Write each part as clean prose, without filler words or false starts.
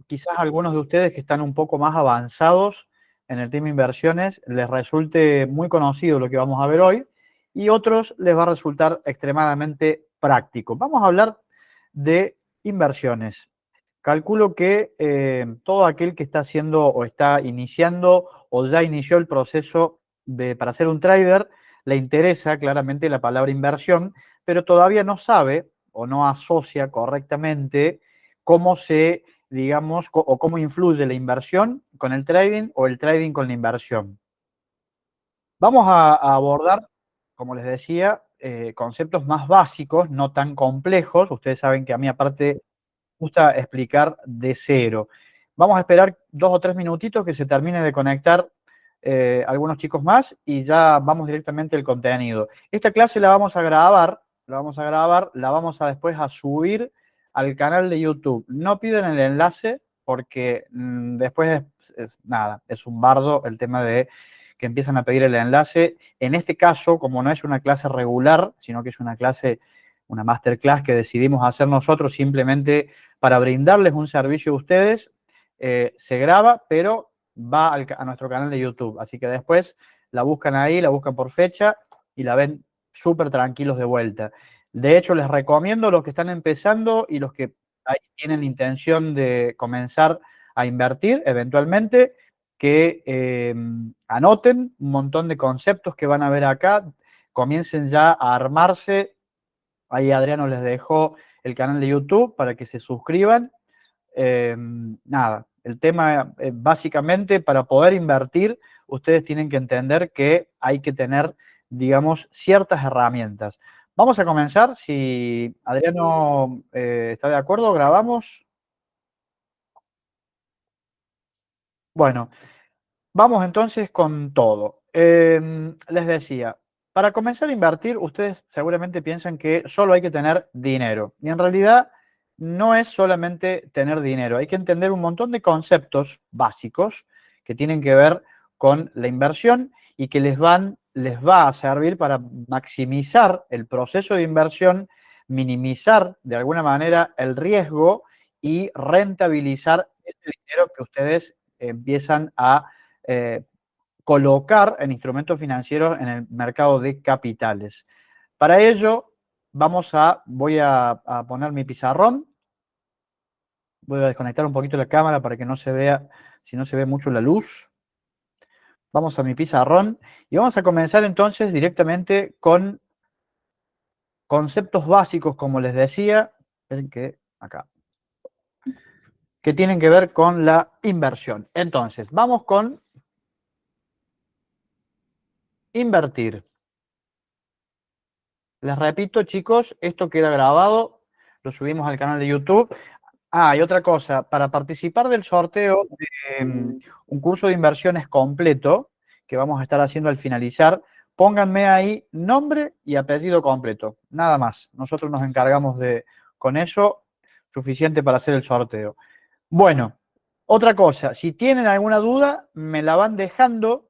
quizás a algunos de ustedes que están un poco más avanzados en el tema inversiones les resulte muy conocido lo que vamos a ver hoy y otros les va a resultar extremadamente práctico. Vamos a hablar de inversiones. Calculo que todo aquel que está haciendo o está iniciando o ya inició el proceso para ser un trader, le interesa claramente la palabra inversión, pero todavía no sabe o no asocia correctamente cómo se, digamos, o cómo influye la inversión con el trading o el trading con la inversión. Vamos a abordar, como les decía, conceptos más básicos, no tan complejos. Ustedes saben que a mí aparte gusta explicar de cero. Vamos a esperar 2 o 3 minutitos que se termine de conectar algunos chicos más y ya vamos directamente al contenido. Esta clase la vamos a grabar, la vamos a después a subir al canal de YouTube. No piden el enlace porque después nada, es un bardo el tema de que empiezan a pedir el enlace. En este caso, como no es una clase regular, sino que es una clase, una masterclass que decidimos hacer nosotros simplemente para brindarles un servicio a ustedes, se graba, pero va a nuestro canal de YouTube. Así que después la buscan ahí, la buscan por fecha y la ven súper tranquilos de vuelta. De hecho, les recomiendo a los que están empezando y los que ahí tienen intención de comenzar a invertir eventualmente, que anoten un montón de conceptos que van a ver acá, comiencen ya a armarse. Ahí Adriano les dejó el canal de YouTube para que se suscriban. Nada, el tema básicamente para poder invertir, ustedes tienen que entender que hay que tener, digamos, ciertas herramientas. Vamos a comenzar, si Adriano está de acuerdo, grabamos. Bueno, vamos entonces con todo. Les decía, para comenzar a invertir, ustedes seguramente piensan que solo hay que tener dinero. Y en realidad no es solamente tener dinero. Hay que entender un montón de conceptos básicos que tienen que ver con la inversión y que les va a servir para maximizar el proceso de inversión, minimizar de alguna manera el riesgo y rentabilizar ese dinero que ustedes empiezan a eh, colocar en instrumentos financieros en el mercado de capitales. Para ello, voy a poner mi pizarrón, voy a desconectar un poquito la cámara para que no se vea, si no se ve mucho la luz. Vamos a mi pizarrón y vamos a comenzar entonces directamente con conceptos básicos, como les decía, que tienen que ver con la inversión. Entonces, vamos con invertir. Les repito, chicos, esto queda grabado, lo subimos al canal de YouTube. Y otra cosa, para participar del sorteo de un curso de inversiones completo que vamos a estar haciendo al finalizar, pónganme ahí nombre y apellido completo, nada más. Nosotros nos encargamos con eso, suficiente para hacer el sorteo. Bueno, otra cosa, si tienen alguna duda, me la van dejando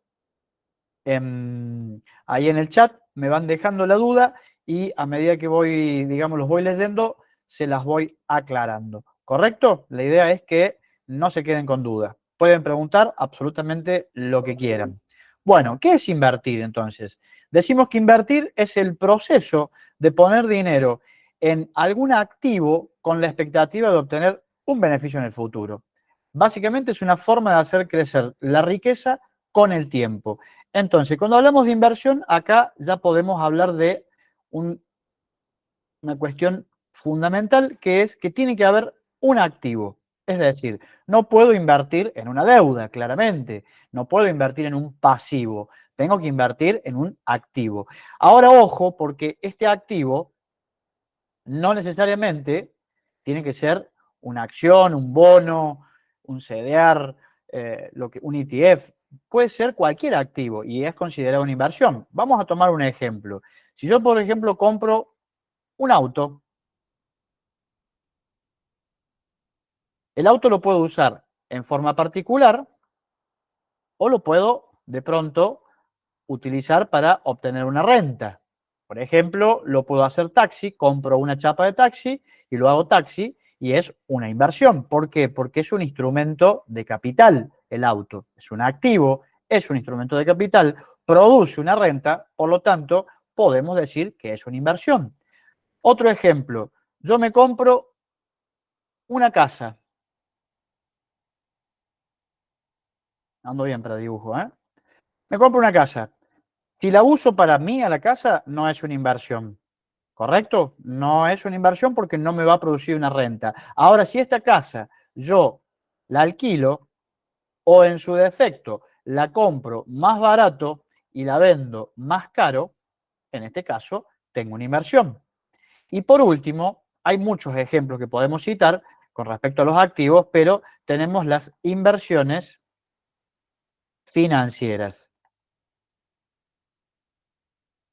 ahí en el chat, me van dejando la duda y a medida que voy, digamos, los voy leyendo, se las voy aclarando. ¿Correcto? La idea es que no se queden con dudas. Pueden preguntar absolutamente lo que quieran. Bueno, ¿qué es invertir entonces? Decimos que invertir es el proceso de poner dinero en algún activo con la expectativa de obtener un beneficio en el futuro. Básicamente es una forma de hacer crecer la riqueza con el tiempo. Entonces, cuando hablamos de inversión, acá ya podemos hablar de una cuestión fundamental, que es que tiene que haber un activo. Es decir, no puedo invertir en una deuda, claramente. No puedo invertir en un pasivo. Tengo que invertir en un activo. Ahora, ojo, porque este activo no necesariamente tiene que ser una acción, un bono, un CDR, un ETF. Puede ser cualquier activo y es considerado una inversión. Vamos a tomar un ejemplo. Si yo, por ejemplo, compro un auto, el auto lo puedo usar en forma particular o lo puedo de pronto utilizar para obtener una renta. Por ejemplo, lo puedo hacer taxi, compro una chapa de taxi y lo hago taxi y es una inversión. ¿Por qué? Porque es un instrumento de capital el auto, es un activo, es un instrumento de capital, produce una renta, por lo tanto, podemos decir que es una inversión. Otro ejemplo, yo me compro una casa, ando bien para dibujo, ¿eh? Me compro una casa. Si la uso para mí a la casa, no es una inversión. ¿Correcto? No es una inversión porque no me va a producir una renta. Ahora, si esta casa yo la alquilo o en su defecto la compro más barato y la vendo más caro, en este caso tengo una inversión. Y por último, hay muchos ejemplos que podemos citar con respecto a los activos, pero tenemos las inversiones financieras.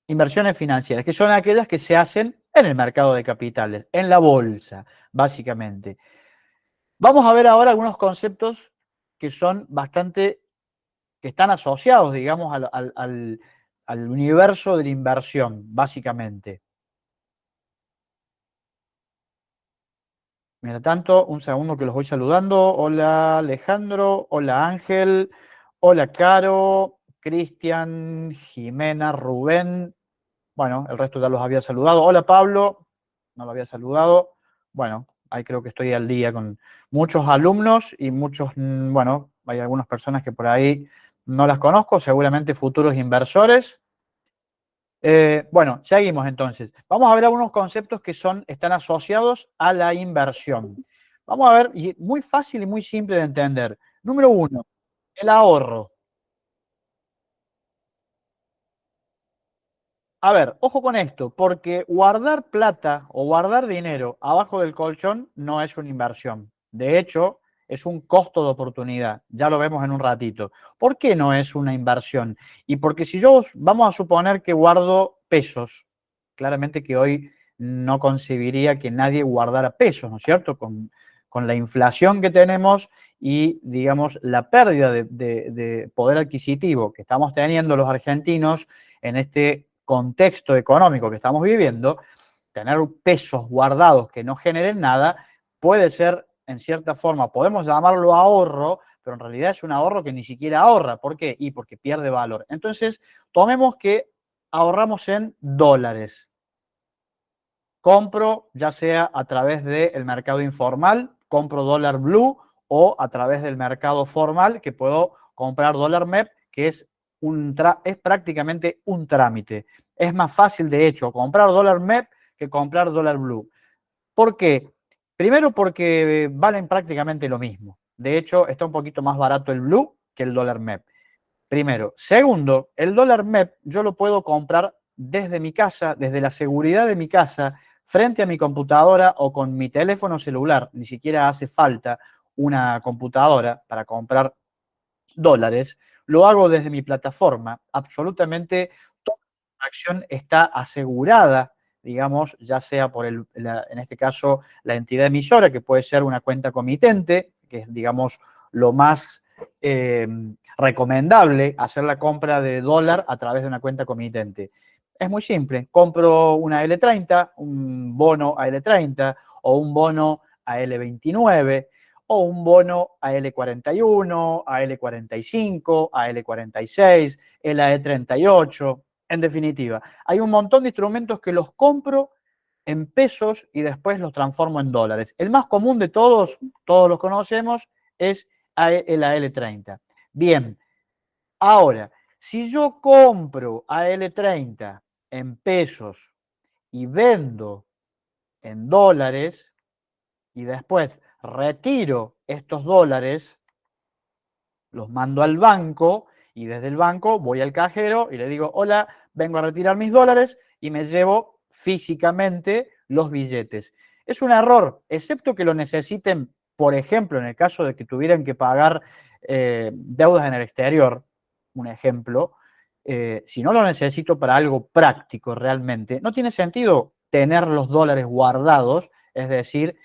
Inversiones financieras, que son aquellas que se hacen en el mercado de capitales, en la bolsa, básicamente. Vamos a ver ahora algunos conceptos que son bastante, que están asociados, digamos, al universo de la inversión, básicamente. Mientras tanto, un segundo que los voy saludando. Hola Alejandro, hola Ángel, hola Caro, Cristian, Jimena, Rubén. Bueno, el resto ya los había saludado. Hola Pablo, no lo había saludado. Bueno, ahí creo que estoy al día con muchos alumnos y muchos, bueno, hay algunas personas que por ahí no las conozco, seguramente futuros inversores. Bueno, seguimos entonces. Vamos a ver algunos conceptos que están asociados a la inversión. Vamos a ver, y muy fácil y muy simple de entender. Número uno, el ahorro. A ver, ojo con esto, porque guardar plata o guardar dinero abajo del colchón no es una inversión. De hecho, es un costo de oportunidad. Ya lo vemos en un ratito. ¿Por qué no es una inversión? Y porque si yo, vamos a suponer que guardo pesos, claramente que hoy no concebiría que nadie guardara pesos, ¿no es cierto? Con la inflación que tenemos y, digamos, la pérdida de poder adquisitivo que estamos teniendo los argentinos en este contexto económico que estamos viviendo, tener pesos guardados que no generen nada puede ser, en cierta forma, podemos llamarlo ahorro, pero en realidad es un ahorro que ni siquiera ahorra. ¿Por qué? Y porque pierde valor. Entonces, tomemos que ahorramos en dólares. Compro, ya sea a través del mercado informal, compro dólar blue, o a través del mercado formal, que puedo comprar dólar MEP, que es prácticamente un trámite. Es más fácil, de hecho, comprar dólar MEP que comprar dólar blue. ¿Por qué? Primero porque valen prácticamente lo mismo. De hecho, está un poquito más barato el blue que el dólar MEP. Primero. Segundo, el dólar MEP yo lo puedo comprar desde mi casa, desde la seguridad de mi casa, frente a mi computadora o con mi teléfono celular. Ni siquiera hace falta una computadora para comprar dólares. Lo hago desde mi plataforma. Absolutamente toda la acción está asegurada, digamos, ya sea por en este caso, la entidad emisora, que puede ser una cuenta comitente, que es, digamos, lo más eh, recomendable, hacer la compra de dólar a través de una cuenta comitente. Es muy simple. Compro una L30, un bono a L30 o un bono a L29 o un bono a L41, a L45, a L46, LAE38. En definitiva, hay un montón de instrumentos que los compro en pesos y después los transformo en dólares. El más común de todos los conocemos, es el AL30. Bien, ahora, si yo compro AL30 en pesos y vendo en dólares y después retiro estos dólares, los mando al banco y desde el banco voy al cajero y le digo, hola, vengo a retirar mis dólares y me llevo físicamente los billetes. Es un error, excepto que lo necesiten, por ejemplo, en el caso de que tuvieran que pagar deudas en el exterior, un ejemplo. Si no lo necesito para algo práctico realmente, no tiene sentido tener los dólares guardados, es decir,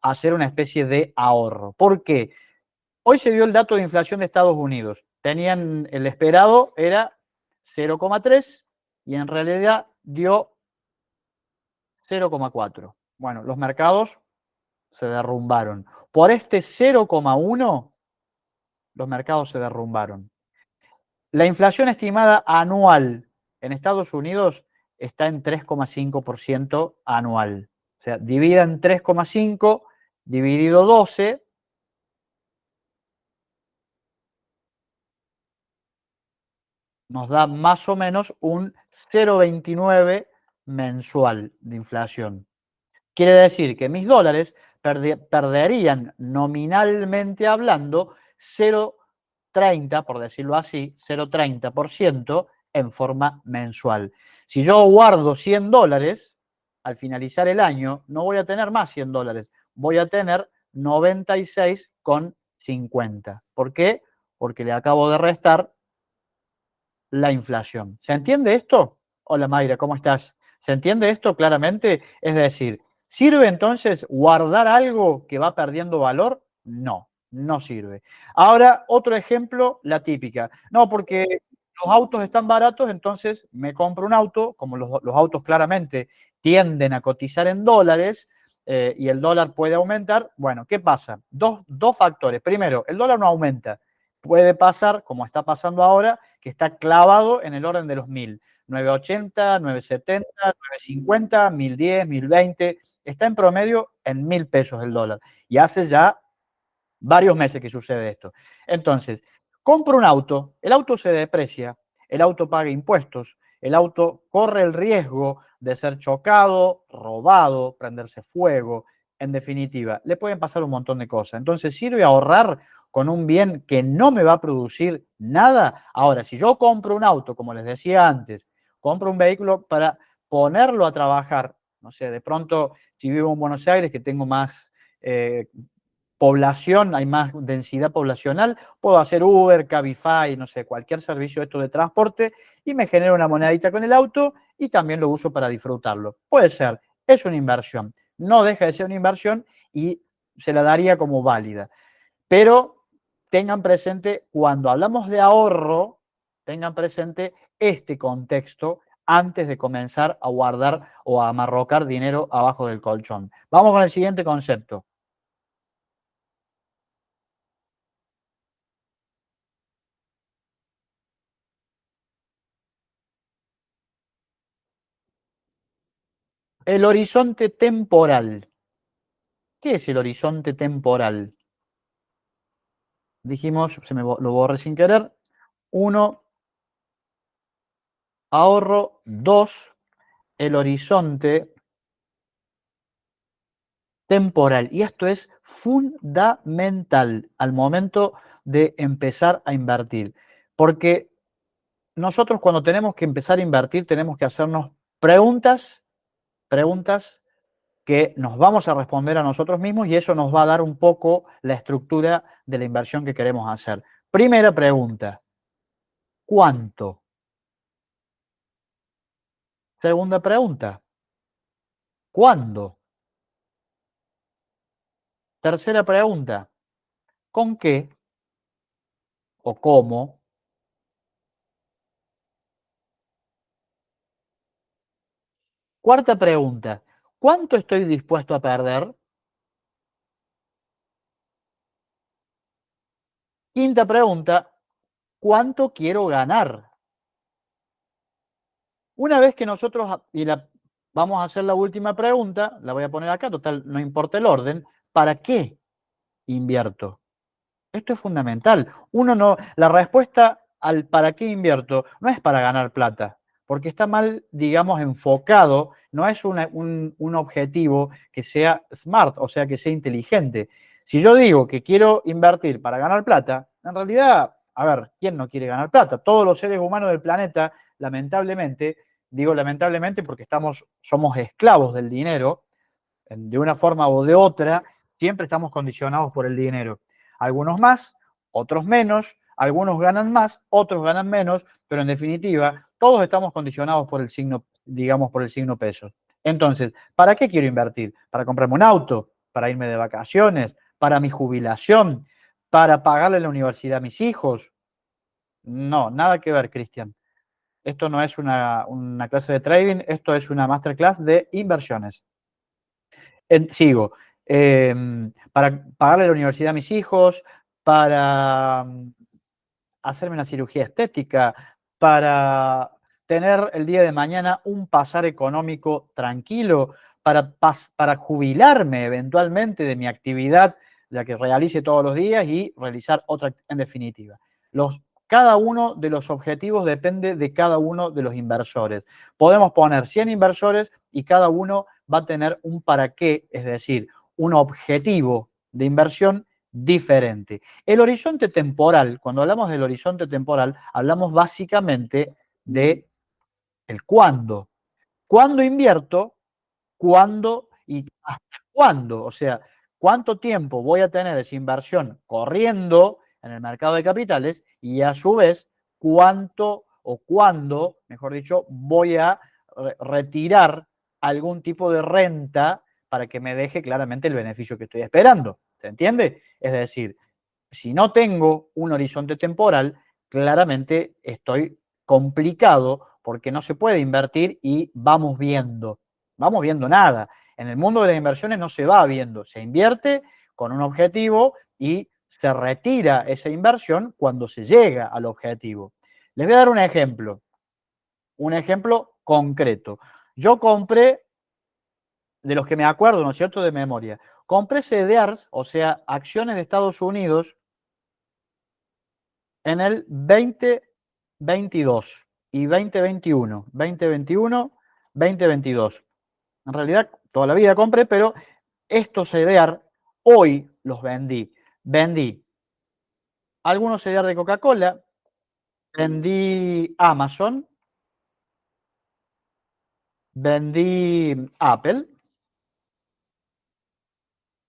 hacer una especie de ahorro. ¿Por qué? Hoy se dio el dato de inflación de Estados Unidos. Tenían el esperado, era 0,3 y en realidad dio 0,4. Bueno, los mercados se derrumbaron. Por este 0,1, los mercados se derrumbaron. La inflación estimada anual en Estados Unidos está en 3,5% anual. O sea, divida en 3,5 dividido 12, nos da más o menos un 0,29 mensual de inflación. Quiere decir que mis dólares perderían nominalmente hablando 0,30, por decirlo así, 0,30% en forma mensual. Si yo guardo 100 dólares, al finalizar el año no voy a tener más 100 dólares, voy a tener 96,50. ¿Por qué? Porque le acabo de restar la inflación. ¿Se entiende esto? Hola Mayra, ¿cómo estás? ¿Se entiende esto claramente? Es decir, ¿sirve entonces guardar algo que va perdiendo valor? No, no sirve. Ahora, otro ejemplo, la típica. No, porque los autos están baratos, entonces me compro un auto, como los autos claramente tienden a cotizar en dólares y el dólar puede aumentar. Bueno, ¿qué pasa? Dos factores. Primero, el dólar no aumenta. Puede pasar, como está pasando ahora, que está clavado en el orden de los 1000. 980, 970, 950, 1010, 1020. Está en promedio en 1000 pesos el dólar. Y hace ya varios meses que sucede esto. Entonces, compro un auto, el auto se deprecia, el auto paga impuestos, el auto corre el riesgo de ser chocado, robado, prenderse fuego. En definitiva, le pueden pasar un montón de cosas. Entonces, sirve ahorrar con un bien que no me va a producir nada. Ahora, si yo compro un auto, como les decía antes, compro un vehículo para ponerlo a trabajar, no sé, de pronto, si vivo en Buenos Aires, que tengo más población, hay más densidad poblacional, puedo hacer Uber, Cabify, no sé, cualquier servicio esto de transporte y me genera una monedita con el auto y también lo uso para disfrutarlo. Puede ser, es una inversión, no deja de ser una inversión y se la daría como válida. Pero tengan presente, cuando hablamos de ahorro, tengan presente este contexto antes de comenzar a guardar o a amarrocar dinero abajo del colchón. Vamos con el siguiente concepto. El horizonte temporal. ¿Qué es el horizonte temporal? Dijimos, lo borré sin querer. Uno, ahorro. Dos, el horizonte temporal. Y esto es fundamental al momento de empezar a invertir. Porque nosotros cuando tenemos que empezar a invertir tenemos que hacernos preguntas que nos vamos a responder a nosotros mismos y eso nos va a dar un poco la estructura de la inversión que queremos hacer. Primera pregunta, ¿cuánto? Segunda pregunta, ¿cuándo? Tercera pregunta, ¿con qué o cómo? Cuarta pregunta, ¿cuánto estoy dispuesto a perder? Quinta pregunta, ¿cuánto quiero ganar? Una vez que nosotros, vamos a hacer la última pregunta, la voy a poner acá, total, no importa el orden, ¿para qué invierto? Esto es fundamental. Uno no, la respuesta al para qué invierto no es para ganar plata, porque está mal, digamos, enfocado, no es un objetivo que sea smart, o sea, que sea inteligente. Si yo digo que quiero invertir para ganar plata, en realidad, a ver, ¿quién no quiere ganar plata? Todos los seres humanos del planeta, lamentablemente, digo lamentablemente porque somos esclavos del dinero, de una forma o de otra, siempre estamos condicionados por el dinero. Algunos más, otros menos, algunos ganan más, otros ganan menos, pero en definitiva, todos estamos condicionados por el signo, digamos, por el signo peso. Entonces, ¿para qué quiero invertir? ¿Para comprarme un auto? ¿Para irme de vacaciones? ¿Para mi jubilación? ¿Para pagarle la universidad a mis hijos? No, nada que ver, Cristian. Esto no es una clase de trading, esto es una masterclass de inversiones. Sigo. para pagarle la universidad a mis hijos, para hacerme una cirugía estética, para tener el día de mañana un pasar económico tranquilo, para jubilarme eventualmente de mi actividad, la que realice todos los días y realizar otra en definitiva. Cada uno de los objetivos depende de cada uno de los inversores. Podemos poner 100 inversores y cada uno va a tener un para qué, es decir, un objetivo de inversión diferente. El horizonte temporal, cuando hablamos del horizonte temporal, hablamos básicamente de el cuándo. ¿Cuándo invierto? ¿Cuándo y hasta cuándo? O sea, ¿cuánto tiempo voy a tener esa inversión corriendo en el mercado de capitales? Y a su vez, ¿cuánto o cuándo, mejor dicho, voy a retirar algún tipo de renta para que me deje claramente el beneficio que estoy esperando? ¿Se entiende? Es decir, si no tengo un horizonte temporal, claramente estoy complicado porque no se puede invertir y vamos viendo nada. En el mundo de las inversiones no se va viendo, se invierte con un objetivo y se retira esa inversión cuando se llega al objetivo. Les voy a dar un ejemplo concreto. Yo compré, de los que me acuerdo, ¿no es cierto?, de memoria, compré CDRs, o sea, acciones de Estados Unidos, en el 2022 y 2021, 2021, 2022. En realidad, toda la vida compré, pero estos CDR hoy los vendí. Vendí algunos CDR de Coca-Cola, vendí Amazon, vendí Apple.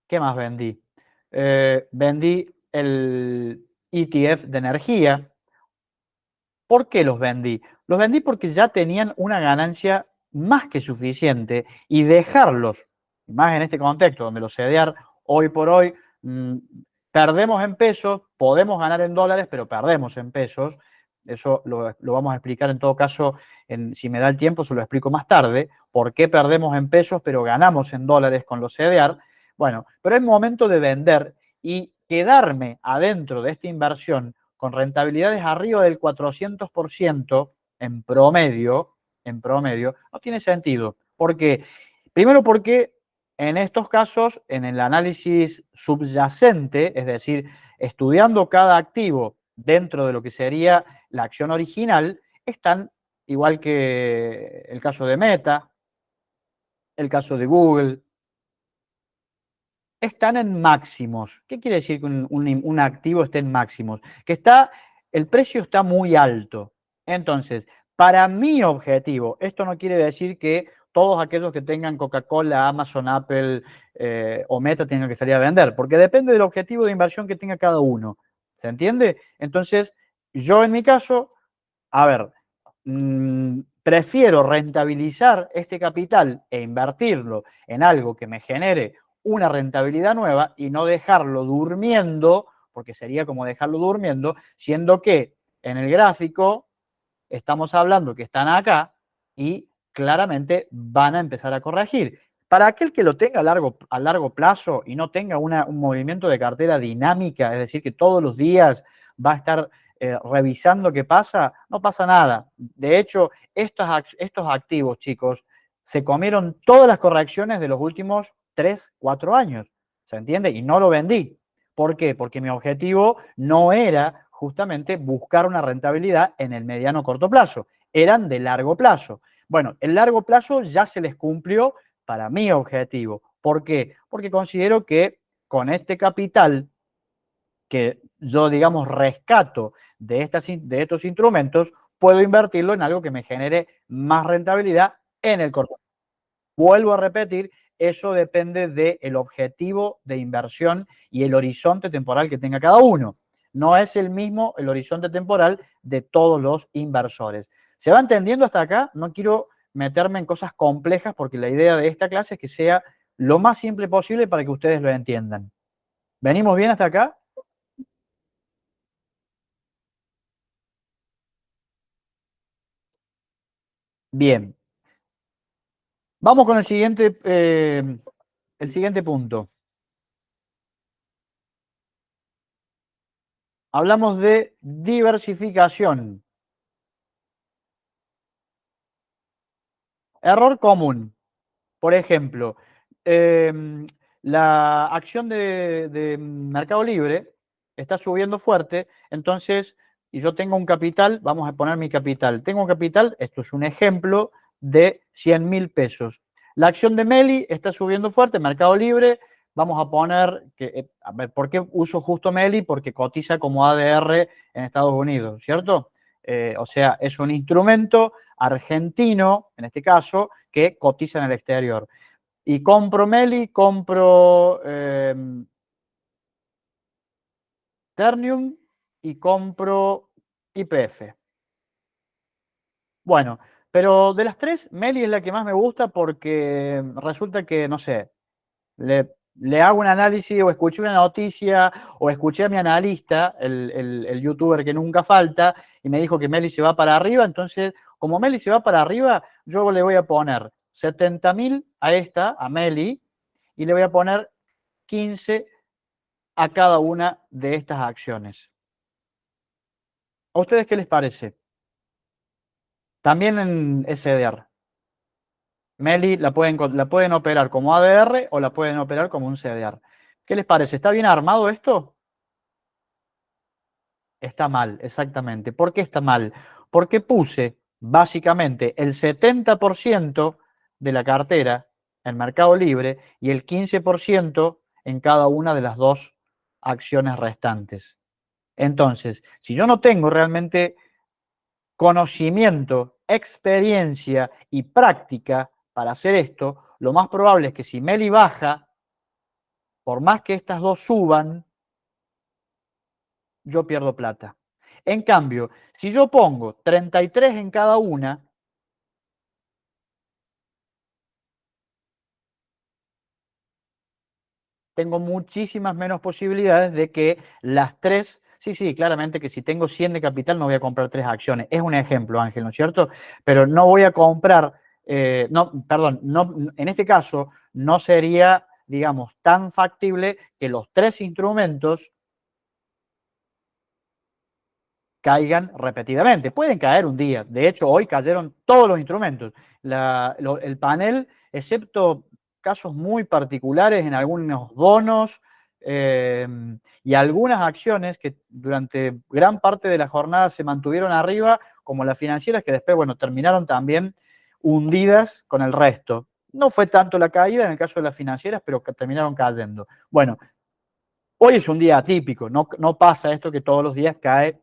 ¿Qué más vendí? Vendí el ETF de energía. ¿Por qué los vendí? Los vendí porque ya tenían una ganancia más que suficiente y dejarlos, más en este contexto donde los CDR hoy por hoy perdemos en pesos, podemos ganar en dólares, pero perdemos en pesos. Eso lo vamos a explicar en todo caso, si me da el tiempo, se lo explico más tarde, por qué perdemos en pesos, pero ganamos en dólares con los CDR. Bueno, pero es momento de vender y quedarme adentro de esta inversión con rentabilidades arriba del 400% en promedio, no tiene sentido. ¿Por qué? Primero porque en estos casos, en el análisis subyacente, es decir, estudiando cada activo dentro de lo que sería la acción original, están, igual que el caso de Meta, el caso de Google, están en máximos. ¿Qué quiere decir que un activo esté en máximos? Que el precio está muy alto. Entonces, para mi objetivo, esto no quiere decir que todos aquellos que tengan Coca-Cola, Amazon, Apple o Meta tengan que salir a vender, porque depende del objetivo de inversión que tenga cada uno. ¿Se entiende? Entonces, yo en mi caso, a ver, prefiero rentabilizar este capital e invertirlo en algo que me genere una rentabilidad nueva y no dejarlo durmiendo, porque sería como dejarlo durmiendo, siendo que en el gráfico estamos hablando que están acá y claramente van a empezar a corregir. Para aquel que lo tenga a largo plazo y no tenga un movimiento de cartera dinámica, es decir, que todos los días va a estar revisando qué pasa, no pasa nada. De hecho, estos activos, chicos, se comieron todas las correcciones de los últimos 3, 4 años. ¿Se entiende? Y no lo vendí. ¿Por qué? Porque mi objetivo no era justamente buscar una rentabilidad en el mediano corto plazo, eran de largo plazo. Bueno, el largo plazo ya se les cumplió para mi objetivo. ¿Por qué? Porque considero que con este capital que yo, digamos, rescato de estos instrumentos, puedo invertirlo en algo que me genere más rentabilidad en el corto plazo. Vuelvo a repetir, eso depende del objetivo de inversión y el horizonte temporal que tenga cada uno. No es el mismo el horizonte temporal de todos los inversores. ¿Se va entendiendo hasta acá? No quiero meterme en cosas complejas porque la idea de esta clase es que sea lo más simple posible para que ustedes lo entiendan. ¿Venimos bien hasta acá? Bien. Vamos con el siguiente punto. Hablamos de diversificación. Error común. Por ejemplo, la acción de Mercado Libre está subiendo fuerte, entonces, y yo tengo un capital, vamos a poner mi capital. Tengo un capital, esto es un ejemplo, de 100.000 pesos. La acción de Meli está subiendo fuerte, Mercado Libre, vamos a poner que, a ver, ¿por qué uso justo Meli? Porque cotiza como ADR en Estados Unidos, ¿cierto? O sea, es un instrumento argentino, en este caso, que cotiza en el exterior. Y compro Meli, compro Ternium y compro YPF. Bueno, pero de las tres, Meli es la que más me gusta porque resulta que, no sé, le hago un análisis o escuché una noticia o escuché a mi analista, el youtuber que nunca falta, y me dijo que Meli se va para arriba, entonces, como Meli se va para arriba, yo le voy a poner 70.000 a esta, a Meli, y le voy a poner 15 a cada una de estas acciones. ¿A ustedes qué les parece? También en SDR. Meli la pueden operar como ADR o la pueden operar como un CDR. ¿Qué les parece? ¿Está bien armado esto? Está mal, exactamente. ¿Por qué está mal? Porque puse básicamente el 70% de la cartera en Mercado Libre y el 15% en cada una de las dos acciones restantes. Entonces, si yo no tengo realmente conocimiento, experiencia y práctica para hacer esto, lo más probable es que si Meli baja, por más que estas dos suban, yo pierdo plata. En cambio, si yo pongo 33 en cada una, tengo muchísimas menos posibilidades de que las tres, sí, sí, claramente que si tengo 100 de capital no voy a comprar tres acciones. Es un ejemplo, Ángel, ¿no es cierto? Pero no voy a comprar, no, perdón, no, en este caso no sería, digamos, tan factible que los tres instrumentos caigan repetidamente. Pueden caer un día. De hecho, hoy cayeron todos los instrumentos. El panel, excepto casos muy particulares en algunos bonos eh, y algunas acciones que durante gran parte de la jornada se mantuvieron arriba, como las financieras, que después, bueno, terminaron también hundidas con el resto. No fue tanto la caída en el caso de las financieras, pero que terminaron cayendo. Bueno, hoy es un día atípico, no pasa esto que todos los días cae.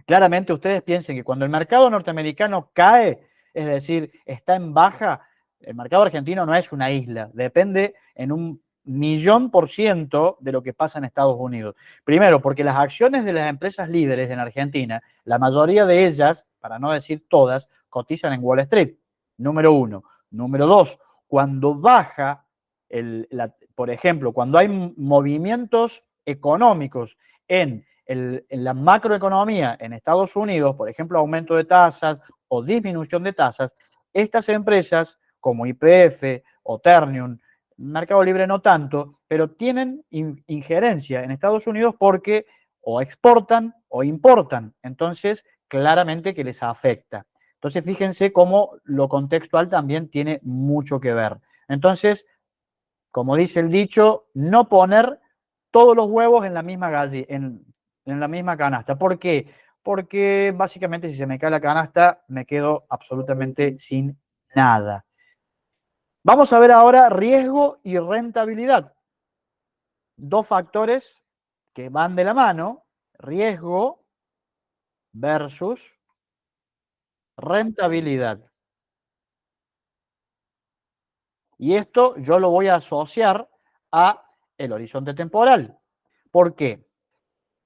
Claramente ustedes piensen que cuando el mercado norteamericano cae, es decir, está en baja, el mercado argentino no es una isla, depende en un 1.000.000% de lo que pasa en Estados Unidos. Primero, porque las acciones de las empresas líderes en Argentina, la mayoría de ellas, para no decir todas, cotizan en Wall Street. Número uno. Número dos, cuando baja, por ejemplo, cuando hay movimientos económicos en la macroeconomía en Estados Unidos, por ejemplo, aumento de tasas o disminución de tasas, estas empresas como YPF o Ternium, Mercado Libre no tanto, pero tienen injerencia en Estados Unidos porque o exportan o importan. Entonces, claramente que les afecta. Entonces, fíjense cómo lo contextual también tiene mucho que ver. Entonces, como dice el dicho, no poner todos los huevos en la misma en la misma canasta. ¿Por qué? Porque básicamente si se me cae la canasta, me quedo absolutamente sin nada. Vamos a ver ahora riesgo y rentabilidad. Dos factores que van de la mano, riesgo versus rentabilidad. Y esto yo lo voy a asociar a el horizonte temporal. ¿Por qué?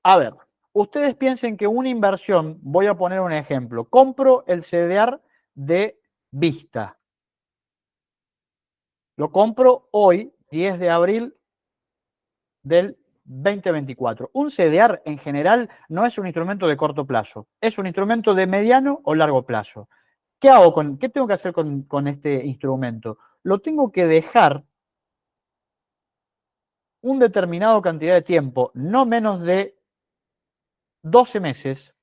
A ver, ustedes piensen que una inversión, voy a poner un ejemplo, compro el CDR de Vista. Lo compro hoy, 10 de abril del 2024. Un CDR en general no es un instrumento de corto plazo, es un instrumento de mediano o largo plazo. ¿Qué tengo que hacer con este instrumento? Lo tengo que dejar un determinado cantidad de tiempo, no menos de 12 meses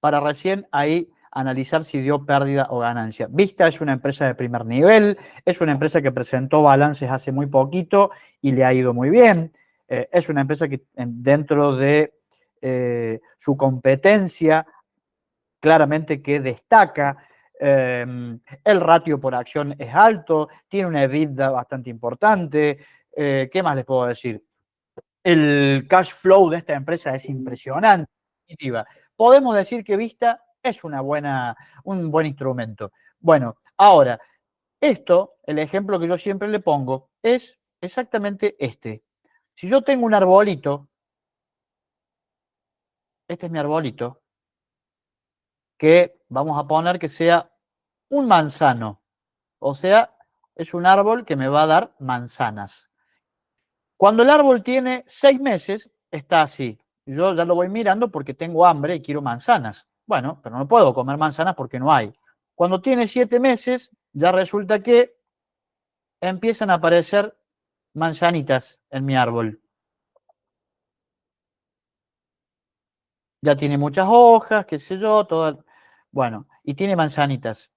para recién ahí analizar si dio pérdida o ganancia. Vista es una empresa de primer nivel, es una empresa que presentó balances hace muy poquito y le ha ido muy bien. Es una empresa que dentro de su competencia claramente que destaca. El ratio por acción es alto, tiene una EBITDA bastante importante. ¿Qué más les puedo decir? El cash flow de esta empresa es impresionante. Podemos decir que Vista es un buen instrumento. Bueno, ahora, el ejemplo que yo siempre le pongo, es exactamente este. Si yo tengo un arbolito, este es mi arbolito, que vamos a poner que sea un manzano. O sea, es un árbol que me va a dar manzanas. Cuando el árbol tiene 6 meses, está así. Yo ya lo voy mirando porque tengo hambre y quiero manzanas. Bueno, pero no puedo comer manzanas porque no hay. Cuando tiene 7 meses, ya resulta que empiezan a aparecer manzanitas en mi árbol. Ya tiene muchas hojas, qué sé yo, todo. Bueno, y tiene manzanitas.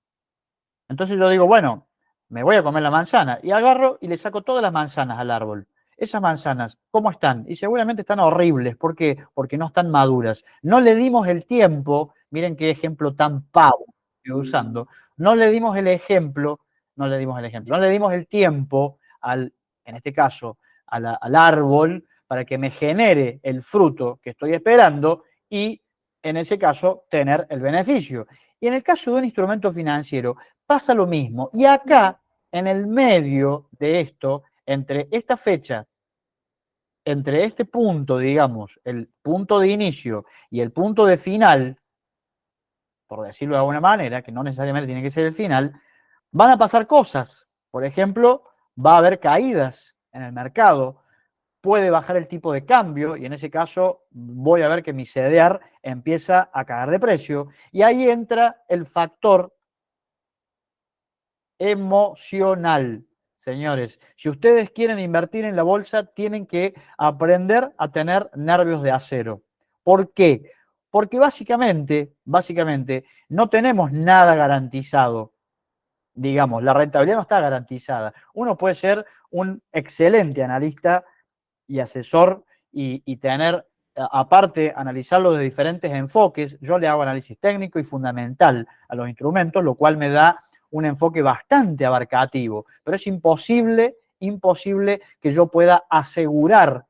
Entonces yo digo, bueno, me voy a comer la manzana. Y agarro y le saco todas las manzanas al árbol. Esas manzanas, ¿cómo están? Y seguramente están horribles. ¿Por qué? Porque no están maduras. No le dimos el tiempo, miren qué ejemplo tan pavo estoy usando. No le dimos el ejemplo, no le dimos el ejemplo, no le dimos el tiempo en este caso, al árbol para que me genere el fruto que estoy esperando y en ese caso tener el beneficio. Y en el caso de un instrumento financiero, pasa lo mismo. Y acá, en el medio de esto, entre esta fecha, entre este punto, digamos, el punto de inicio y el punto de final, por decirlo de alguna manera, que no necesariamente tiene que ser el final, van a pasar cosas. Por ejemplo, va a haber caídas en el mercado, puede bajar el tipo de cambio y en ese caso voy a ver que mi CDR empieza a caer de precio y ahí entra el factor emocional. Señores, si ustedes quieren invertir en la bolsa, tienen que aprender a tener nervios de acero. ¿Por qué? Porque básicamente, no tenemos nada garantizado. Digamos, la rentabilidad no está garantizada. Uno puede ser un excelente analista y asesor y tener, aparte, analizarlo de diferentes enfoques. Yo le hago análisis técnico y fundamental a los instrumentos, lo cual me da un enfoque bastante abarcativo, pero es imposible que yo pueda asegurar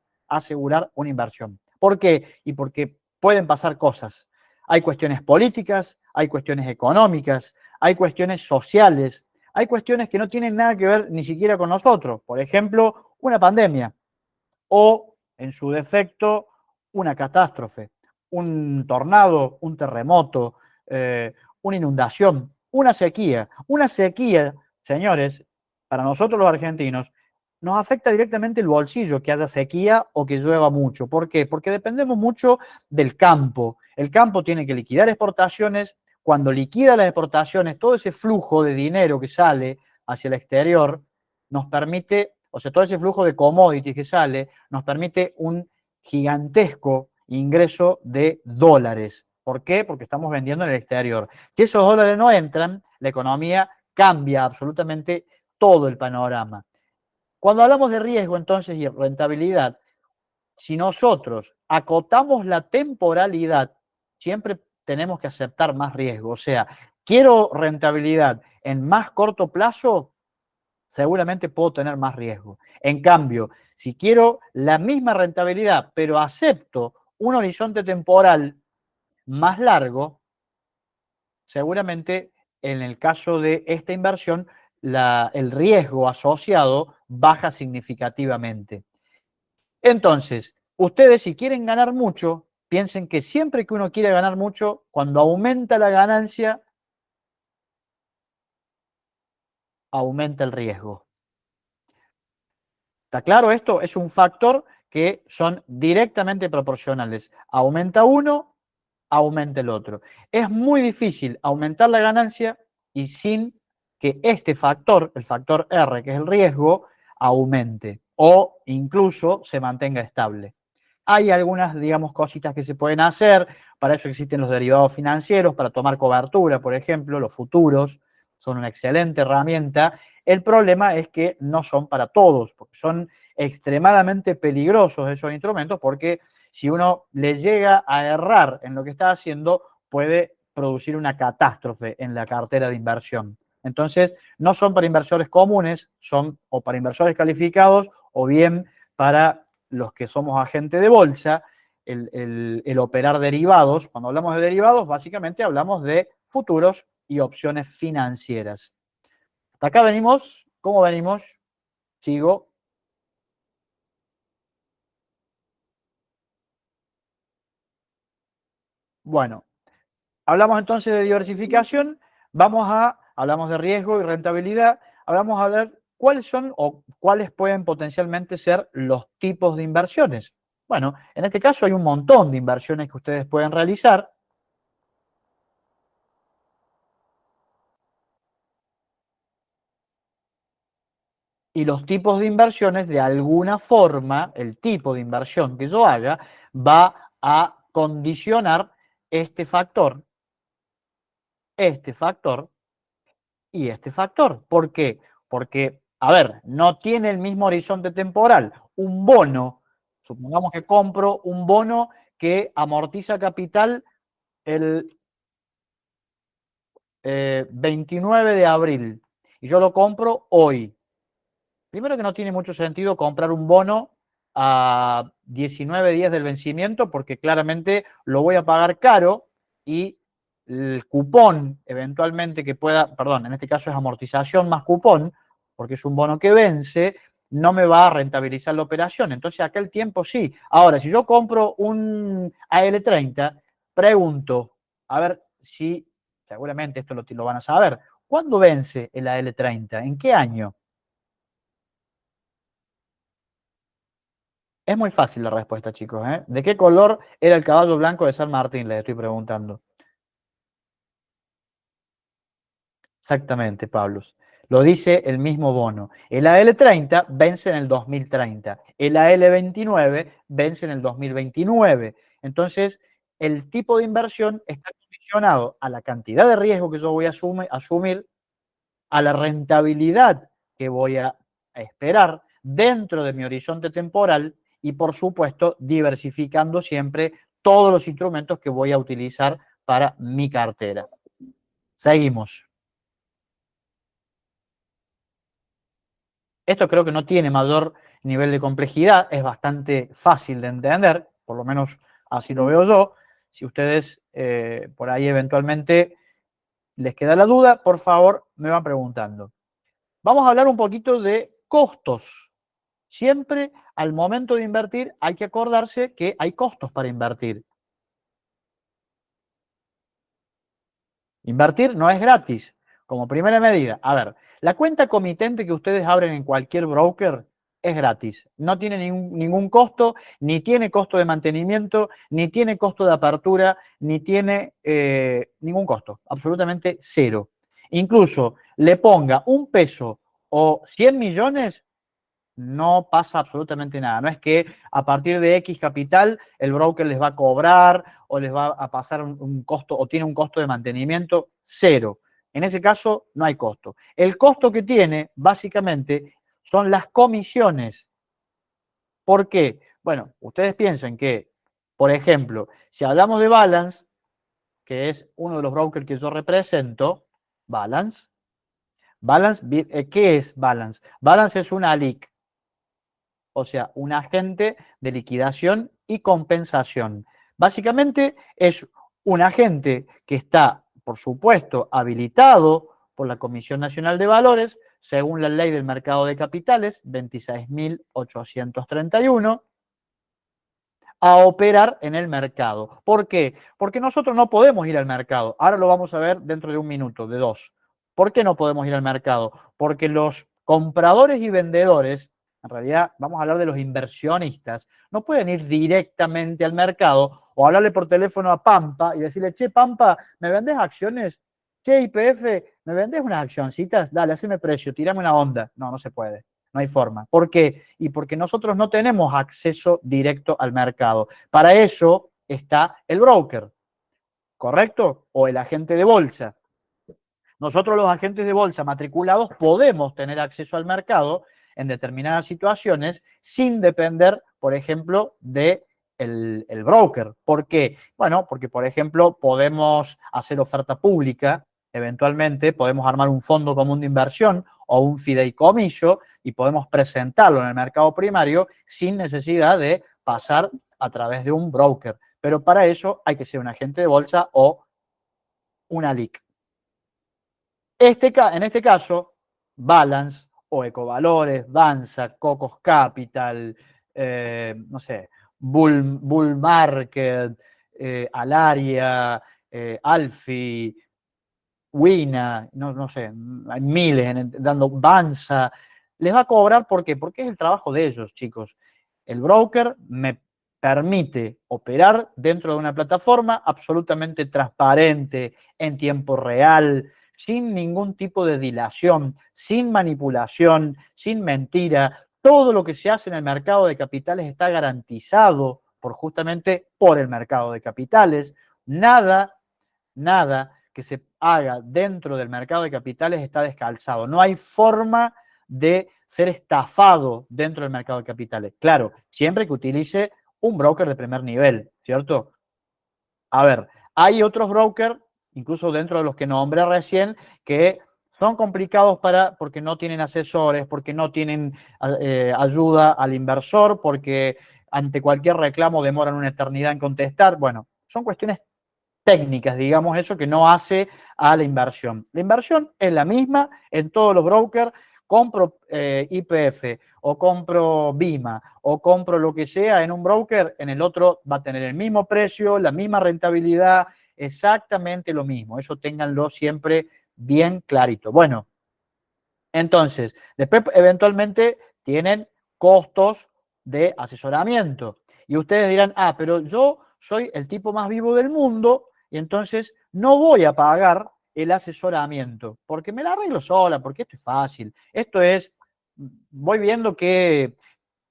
una inversión. ¿Por qué? Y porque pueden pasar cosas. Hay cuestiones políticas, hay cuestiones económicas, hay cuestiones sociales, hay cuestiones que no tienen nada que ver ni siquiera con nosotros. Por ejemplo, una pandemia o, en su defecto, una catástrofe, un tornado, un terremoto, una inundación, una sequía. Una sequía, señores, para nosotros los argentinos, nos afecta directamente el bolsillo, que haya sequía o que llueva mucho. ¿Por qué? Porque dependemos mucho del campo. El campo tiene que liquidar exportaciones. Cuando liquida las exportaciones, todo ese flujo de dinero que sale hacia el exterior nos permite, o sea, todo ese flujo de commodities que sale, nos permite un gigantesco ingreso de dólares. ¿Por qué? Porque estamos vendiendo en el exterior. Si esos dólares no entran, la economía cambia absolutamente todo el panorama. Cuando hablamos de riesgo, entonces, y rentabilidad, si nosotros acotamos la temporalidad, siempre tenemos que aceptar más riesgo. O sea, quiero rentabilidad en más corto plazo, seguramente puedo tener más riesgo. En cambio, si quiero la misma rentabilidad, pero acepto un horizonte temporal más largo, seguramente en el caso de esta inversión, el riesgo asociado baja significativamente. Entonces, ustedes si quieren ganar mucho, piensen que siempre que uno quiere ganar mucho, cuando aumenta la ganancia, aumenta el riesgo. ¿Está claro esto? Es un factor que son directamente proporcionales. Aumenta uno, aumenta el otro. Es muy difícil aumentar la ganancia y sin que este factor, el factor R, que es el riesgo, aumente o incluso se mantenga estable. Hay algunas, digamos, cositas que se pueden hacer. Para eso existen los derivados financieros, para tomar cobertura, por ejemplo, los futuros son una excelente herramienta. El problema es que no son para todos, porque son extremadamente peligrosos esos instrumentos, porque si uno le llega a errar en lo que está haciendo, puede producir una catástrofe en la cartera de inversión. Entonces, no son para inversores comunes, son o para inversores calificados o bien para los que somos agentes de bolsa, el operar derivados. Cuando hablamos de derivados, básicamente hablamos de futuros y opciones financieras. Hasta acá venimos. ¿Cómo venimos? Sigo. Bueno, hablamos entonces de diversificación. Hablamos de riesgo y rentabilidad. Vamos a ver cuáles son o cuáles pueden potencialmente ser los tipos de inversiones. Bueno, en este caso hay un montón de inversiones que ustedes pueden realizar. Y los tipos de inversiones, de alguna forma, el tipo de inversión que yo haga va a condicionar este factor y este factor. ¿Por qué? Porque, a ver, no tiene el mismo horizonte temporal. Un bono, supongamos que compro un bono que amortiza capital el 29 de abril y yo lo compro hoy. Primero que no tiene mucho sentido comprar un bono a 19 días del vencimiento porque claramente lo voy a pagar caro y el cupón eventualmente que pueda, perdón, en este caso es amortización más cupón, porque es un bono que vence, no me va a rentabilizar la operación. Entonces acá el tiempo sí. Ahora, si yo compro un AL30, pregunto, a ver si, seguramente esto lo van a saber, ¿cuándo vence el AL30? ¿En qué año? Es muy fácil la respuesta, chicos, ¿eh? ¿De qué color era el caballo blanco de San Martín? Les estoy preguntando. Exactamente, Pablos. Lo dice el mismo bono. El AL30 vence en el 2030. El AL29 vence en el 2029. Entonces, el tipo de inversión está condicionado a la cantidad de riesgo que yo voy a asumir, a la rentabilidad que voy a esperar dentro de mi horizonte temporal y, por supuesto, diversificando siempre todos los instrumentos que voy a utilizar para mi cartera. Seguimos. Esto creo que no tiene mayor nivel de complejidad, es bastante fácil de entender, por lo menos así lo veo yo. Si ustedes por ahí eventualmente les queda la duda, por favor me van preguntando. Vamos a hablar un poquito de costos. Siempre al momento de invertir hay que acordarse que hay costos para invertir. Invertir no es gratis. Como primera medida, a ver, la cuenta comitente que ustedes abren en cualquier broker es gratis. No tiene ningún costo, ni tiene costo de mantenimiento, ni tiene costo de apertura, ni tiene ningún costo. Absolutamente cero. Incluso le ponga un peso o 100 millones, no pasa absolutamente nada. No es que a partir de X capital el broker les va a cobrar o les va a pasar un costo o tiene un costo de mantenimiento cero. En ese caso no hay costo. El costo que tiene básicamente son las comisiones. ¿Por qué? Bueno, ustedes piensen que, por ejemplo, si hablamos de Balance, que es uno de los brokers que yo represento, Balance, ¿qué es Balance? Balance es una ALIC, o sea, un agente de liquidación y compensación. Básicamente es un agente que está, por supuesto, habilitado por la Comisión Nacional de Valores, según la ley del mercado de capitales 26.831, a operar en el mercado. ¿Por qué? Porque nosotros no podemos ir al mercado. Ahora lo vamos a ver dentro de un minuto, de dos. ¿Por qué no podemos ir al mercado? Porque los compradores y vendedores, en realidad vamos a hablar de los inversionistas, no pueden ir directamente al mercado o hablarle por teléfono a Pampa y decirle, che, Pampa, ¿me vendes acciones? Che, YPF, ¿me vendes unas accioncitas? Dale, haceme precio, tirame una onda. No, no se puede. No hay forma. ¿Por qué? Y porque nosotros no tenemos acceso directo al mercado. Para eso está el broker, ¿correcto? O el agente de bolsa. Nosotros los agentes de bolsa matriculados podemos tener acceso al mercado en determinadas situaciones sin depender, por ejemplo, de el broker. ¿Por qué? Bueno, porque, por ejemplo, podemos hacer oferta pública, eventualmente podemos armar un fondo común de inversión o un fideicomiso y podemos presentarlo en el mercado primario sin necesidad de pasar a través de un broker. Pero para eso hay que ser un agente de bolsa o una LIC. En este caso, Balance o Ecovalores, Banza, Cocos Capital, no sé, Bull Market, Alaria, Alfi, Wina, no sé, hay miles dando Banza, les va a cobrar, ¿por qué? Porque es el trabajo de ellos, chicos. El broker me permite operar dentro de una plataforma absolutamente transparente, en tiempo real, sin ningún tipo de dilación, sin manipulación, sin mentira. Todo lo que se hace en el mercado de capitales está garantizado justamente por el mercado de capitales. Nada, nada que se haga dentro del mercado de capitales está descalzado. No hay forma de ser estafado dentro del mercado de capitales. Claro, siempre que utilice un broker de primer nivel, ¿cierto? A ver, hay otros brokers, incluso dentro de los que nombré recién, que son complicados porque no tienen asesores, porque no tienen ayuda al inversor, porque ante cualquier reclamo demoran una eternidad en contestar. Bueno, son cuestiones técnicas, digamos eso, que no hace a la inversión. La inversión es la misma en todos los brokers. Compro YPF o compro BIMA o compro lo que sea en un broker, en el otro va a tener el mismo precio, la misma rentabilidad, exactamente lo mismo. Eso ténganlo siempre bien clarito. Bueno, entonces, después eventualmente tienen costos de asesoramiento. Y ustedes dirán, ah, pero yo soy el tipo más vivo del mundo y entonces no voy a pagar el asesoramiento porque me la arreglo sola, porque esto es fácil. Esto es, voy viendo qué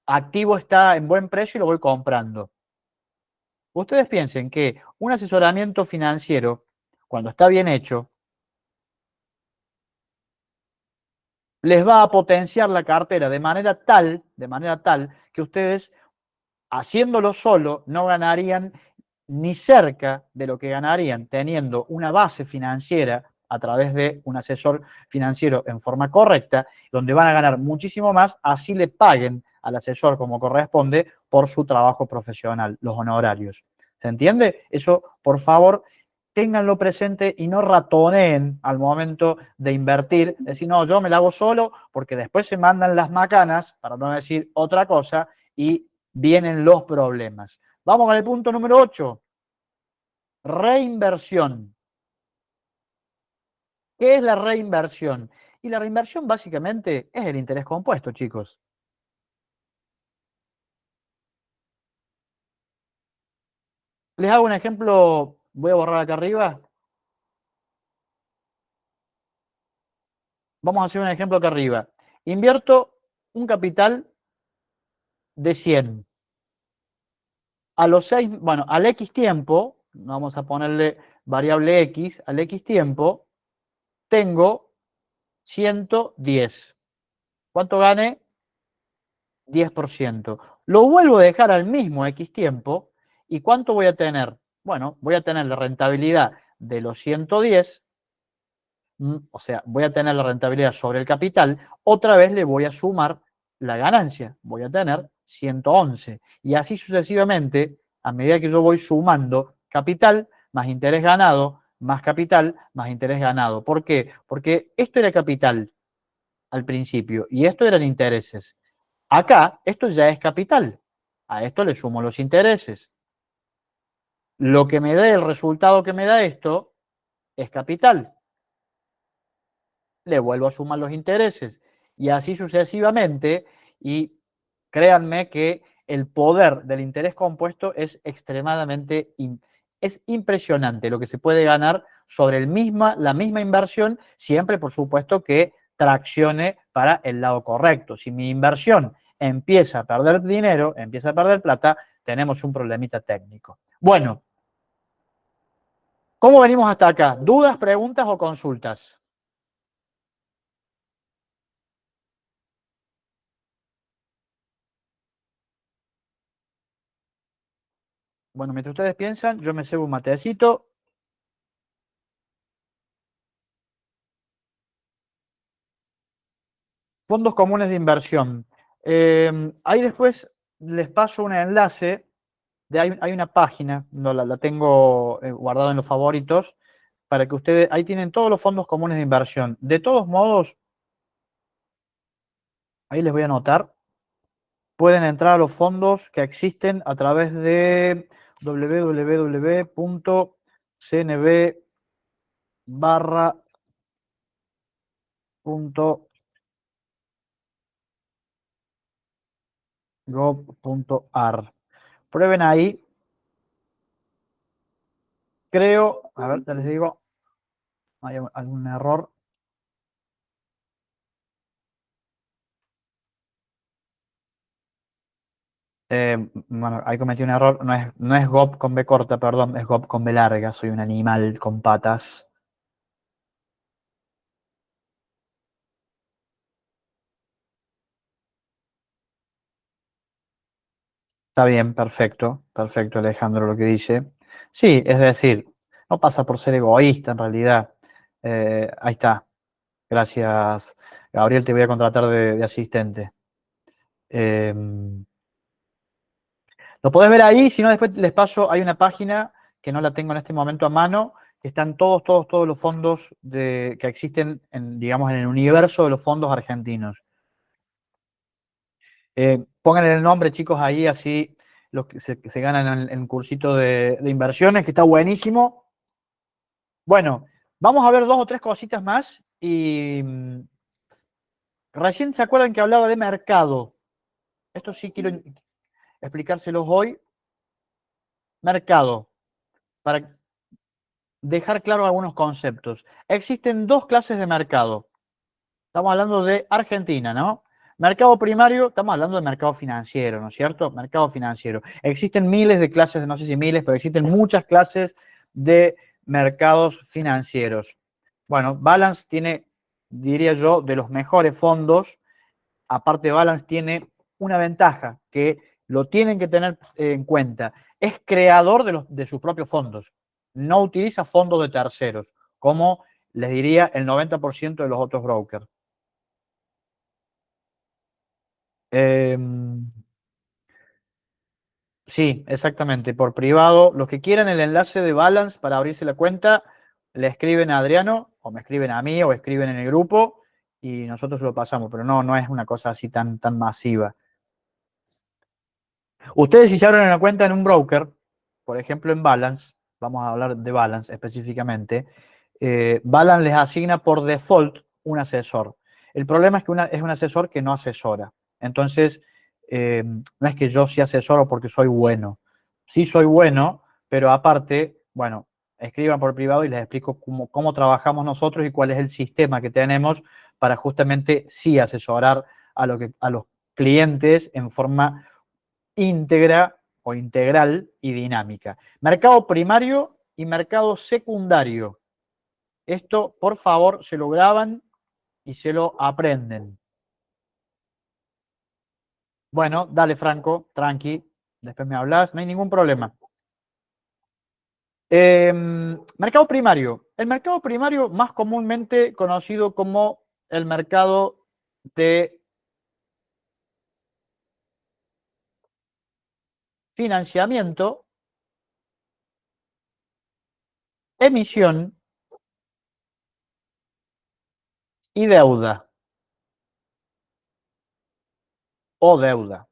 activo está en buen precio y lo voy comprando. Ustedes piensen que un asesoramiento financiero, cuando está bien hecho, les va a potenciar la cartera de manera tal que ustedes, haciéndolo solo, no ganarían ni cerca de lo que ganarían teniendo una base financiera a través de un asesor financiero en forma correcta, donde van a ganar muchísimo más, así le paguen al asesor como corresponde por su trabajo profesional, los honorarios. ¿Se entiende? Eso, por favor, ténganlo presente y no ratoneen al momento de invertir, decir, no, yo me la hago solo, porque después se mandan las macanas, para no decir otra cosa, y vienen los problemas. Vamos con el punto número 8. Reinversión. ¿Qué es la reinversión? Y la reinversión básicamente es el interés compuesto, chicos. Les hago un ejemplo, voy a borrar acá arriba. Vamos a hacer un ejemplo acá arriba. Invierto un capital de 100. A los 6, bueno, al X tiempo, vamos a ponerle variable X, al X tiempo, tengo 110. ¿Cuánto gane? 10%. Lo vuelvo a dejar al mismo X tiempo. ¿Y cuánto voy a tener? Bueno, voy a tener la rentabilidad de los 110, o sea, voy a tener la rentabilidad sobre el capital, otra vez le voy a sumar la ganancia, voy a tener 111. Y así sucesivamente, a medida que yo voy sumando capital más interés ganado, más capital más interés ganado. ¿Por qué? Porque esto era capital al principio y esto eran intereses. Acá, esto ya es capital. A esto le sumo los intereses. Lo que me da el resultado que me da esto es capital. Le vuelvo a sumar los intereses. Y así sucesivamente. Y créanme que el poder del interés compuesto es extremadamente, es impresionante lo que se puede ganar sobre la misma inversión, siempre por supuesto que traccione para el lado correcto. Si mi inversión empieza a perder dinero, empieza a perder plata, tenemos un problemita técnico. Bueno, ¿cómo venimos hasta acá? ¿Dudas, preguntas o consultas? Bueno, mientras ustedes piensan, yo me cebo un matecito. Fondos comunes de inversión. Ahí después les paso un enlace. Hay una página, no, la tengo guardada en los favoritos, para que ustedes, ahí tienen todos los fondos comunes de inversión. De todos modos, ahí les voy a anotar, pueden entrar a los fondos que existen a través de www.cnb barra punto gov.ar. Prueben ahí. Creo, a ver, ya les digo, hay algún error. Bueno, ahí cometí un error, no es GOP con B corta, perdón, es GOP con B larga, soy un animal con patas. Está bien, perfecto, perfecto Alejandro lo que dice. Sí, es decir, no pasa por ser egoísta en realidad. Ahí está, gracias Gabriel, te voy a contratar de asistente. Eh, Lo podés ver ahí, si no después les paso, hay una página que no la tengo en este momento a mano, que están todos los fondos que existen, digamos, en el universo de los fondos argentinos. Pongan el nombre, chicos, ahí, así los que se ganan en el cursito de inversiones, que está buenísimo. Bueno, vamos a ver dos o tres cositas más y recién se acuerdan que hablaba de mercado. Esto sí quiero explicárselos hoy. Mercado, para dejar claro algunos conceptos. Existen dos clases de mercado. Estamos hablando de Argentina, ¿no? Mercado primario, estamos hablando de mercado financiero, ¿no es cierto? Mercado financiero. Existen miles de clases, no sé si miles, pero existen muchas clases de mercados financieros. Bueno, Balance tiene, diría yo, de los mejores fondos. Aparte, Balance tiene una ventaja que lo tienen que tener en cuenta. Es creador de sus propios fondos. No utiliza fondos de terceros, como les diría el 90% de los otros brokers. Eh, sí, exactamente. Por privado, los que quieran el enlace de Balance para abrirse la cuenta, le escriben a Adriano, o me escriben a mí, o escriben en el grupo, y nosotros lo pasamos. Pero no es una cosa así tan masiva. Ustedes si se abren una cuenta en un broker, por ejemplo en Balance, vamos a hablar de Balance específicamente, Balance les asigna por default un asesor. El problema es que es un asesor que no asesora. Entonces, no es que yo sí asesoro porque soy bueno. Sí soy bueno, pero aparte, bueno, escriban por privado y les explico cómo trabajamos nosotros y cuál es el sistema que tenemos para justamente sí asesorar a los clientes en forma íntegra o integral y dinámica. Mercado primario y mercado secundario. Esto, por favor, se lo graban y se lo aprenden. Bueno, dale, Franco, tranqui. Después me hablas, no hay ningún problema. Mercado primario. El mercado primario, más comúnmente conocido como el mercado de financiamiento, emisión y deuda o deuda.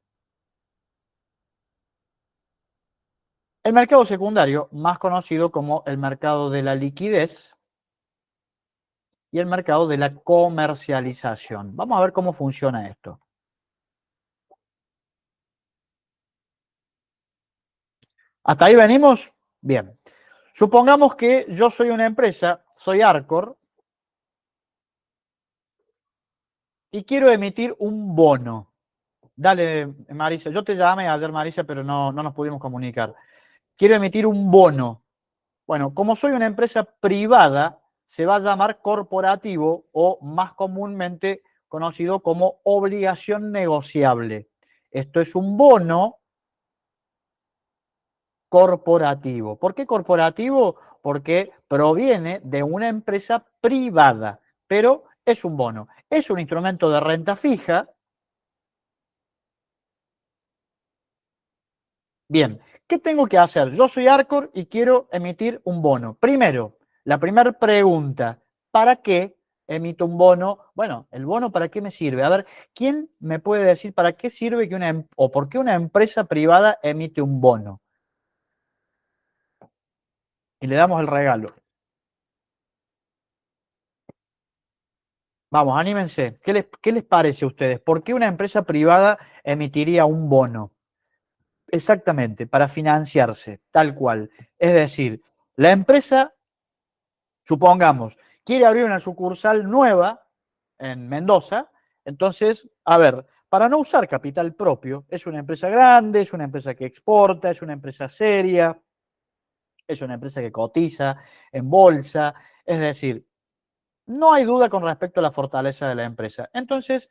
El mercado secundario, más conocido como el mercado de la liquidez y el mercado de la comercialización. Vamos a ver cómo funciona esto. ¿Hasta ahí venimos? Bien. Supongamos que yo soy una empresa, soy Arcor, y quiero emitir un bono. Dale, Marisa, yo te llamé ayer, Marisa, pero no nos pudimos comunicar. Quiero emitir un bono. Bueno, como soy una empresa privada, se va a llamar corporativo o más comúnmente conocido como obligación negociable. Esto es un bono corporativo. ¿Por qué corporativo? Porque proviene de una empresa privada, pero es un bono. Es un instrumento de renta fija. Bien, ¿qué tengo que hacer? Yo soy Arcor y quiero emitir un bono. Primero, la primera pregunta, ¿para qué emito un bono? Bueno, ¿el bono para qué me sirve? A ver, ¿quién me puede decir para qué sirve que o por qué una empresa privada emite un bono? Y le damos el regalo. Vamos, anímense. ¿Qué les parece a ustedes? ¿Por qué una empresa privada emitiría un bono? Exactamente, para financiarse, tal cual. Es decir, la empresa, supongamos, quiere abrir una sucursal nueva en Mendoza, entonces, a ver, para no usar capital propio, es una empresa grande, es una empresa que exporta, es una empresa seria, es una empresa que cotiza en bolsa, es decir, no hay duda con respecto a la fortaleza de la empresa. Entonces,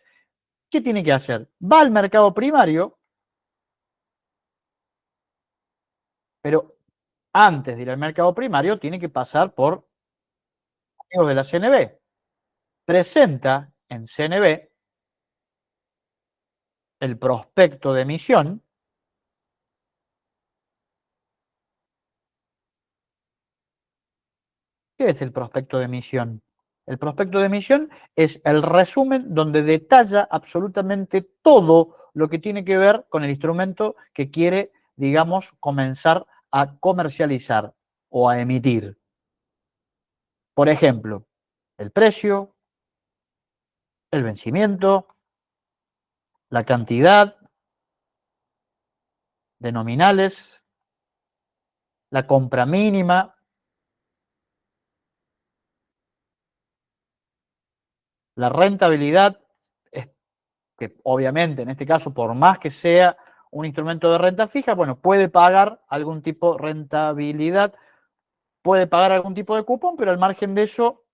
¿qué tiene que hacer? Va al mercado primario, pero antes de ir al mercado primario tiene que pasar por amigos de la CNB. Presenta en CNB el prospecto de emisión. ¿Qué es el prospecto de emisión? El prospecto de emisión es el resumen donde detalla absolutamente todo lo que tiene que ver con el instrumento que quiere, digamos, comenzar a comercializar o a emitir. Por ejemplo, el precio, el vencimiento, la cantidad de nominales, la compra mínima, la rentabilidad, que obviamente en este caso, por más que sea un instrumento de renta fija, bueno, puede pagar algún tipo de rentabilidad, puede pagar algún tipo de cupón, pero al margen de eso,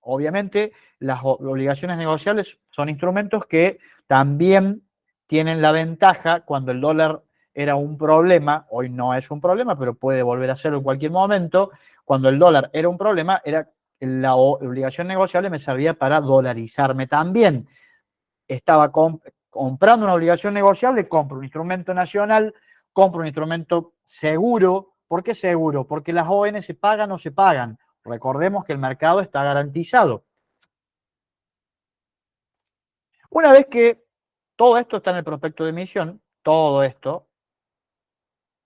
obviamente, las obligaciones negociables son instrumentos que también tienen la ventaja cuando el dólar era un problema, hoy no es un problema, pero puede volver a serlo en cualquier momento, cuando el dólar era un problema, era la obligación negociable me servía para dolarizarme también. Estaba comprando una obligación negociable, compro un instrumento nacional, compro un instrumento seguro. ¿Por qué seguro? Porque las ON se pagan o se pagan. Recordemos que el mercado está garantizado. Una vez que todo esto está en el prospecto de emisión, todo esto,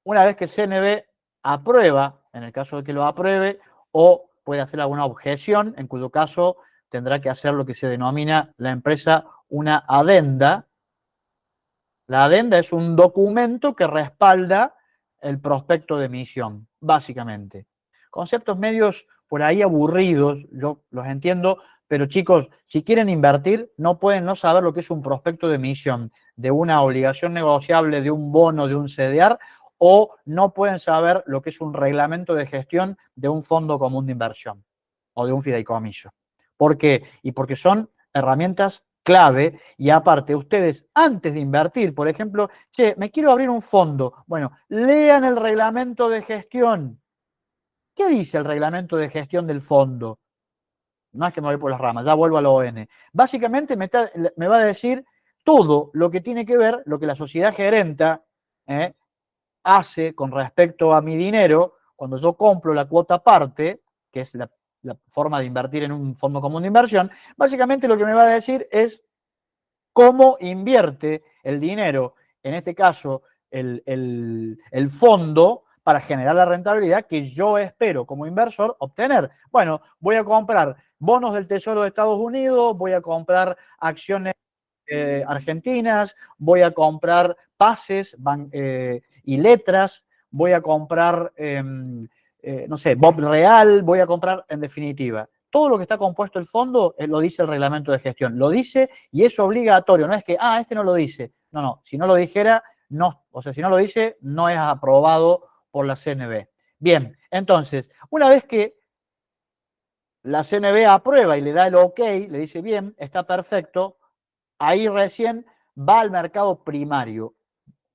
una vez que CNB aprueba, en el caso de que lo apruebe, o puede hacer alguna objeción, en cuyo caso tendrá que hacer lo que se denomina la empresa una adenda. La adenda es un documento que respalda el prospecto de emisión, básicamente. Conceptos medios por ahí aburridos, yo los entiendo, pero chicos, si quieren invertir, no pueden no saber lo que es un prospecto de emisión de una obligación negociable, de un bono, de un CDR, o no pueden saber lo que es un reglamento de gestión de un fondo común de inversión o de un fideicomiso. ¿Por qué? Y porque son herramientas clave y aparte ustedes antes de invertir, por ejemplo, che, me quiero abrir un fondo. Bueno, lean el reglamento de gestión. ¿Qué dice el reglamento de gestión del fondo? No es que me voy por las ramas, ya vuelvo a la ON. Básicamente me va a decir todo lo que tiene que ver, lo que la sociedad gerenta hace con respecto a mi dinero cuando yo compro la cuota parte, que es la forma de invertir en un fondo común de inversión. Básicamente lo que me va a decir es cómo invierte el dinero, en este caso el fondo, para generar la rentabilidad que yo espero como inversor obtener. Bueno, voy a comprar bonos del Tesoro de Estados Unidos, voy a comprar acciones argentinas, voy a comprar pases y letras, voy a comprar, no sé, Bob Real, voy a comprar en definitiva todo lo que está compuesto el fondo lo dice el reglamento de gestión. Lo dice y es obligatorio. No es que, este no lo dice. No, no. Si no lo dijera, no. O sea, si no lo dice, no es aprobado por la CNB. Bien, entonces, una vez que la CNB aprueba y le da el OK, le dice bien, está perfecto, ahí recién va al mercado primario.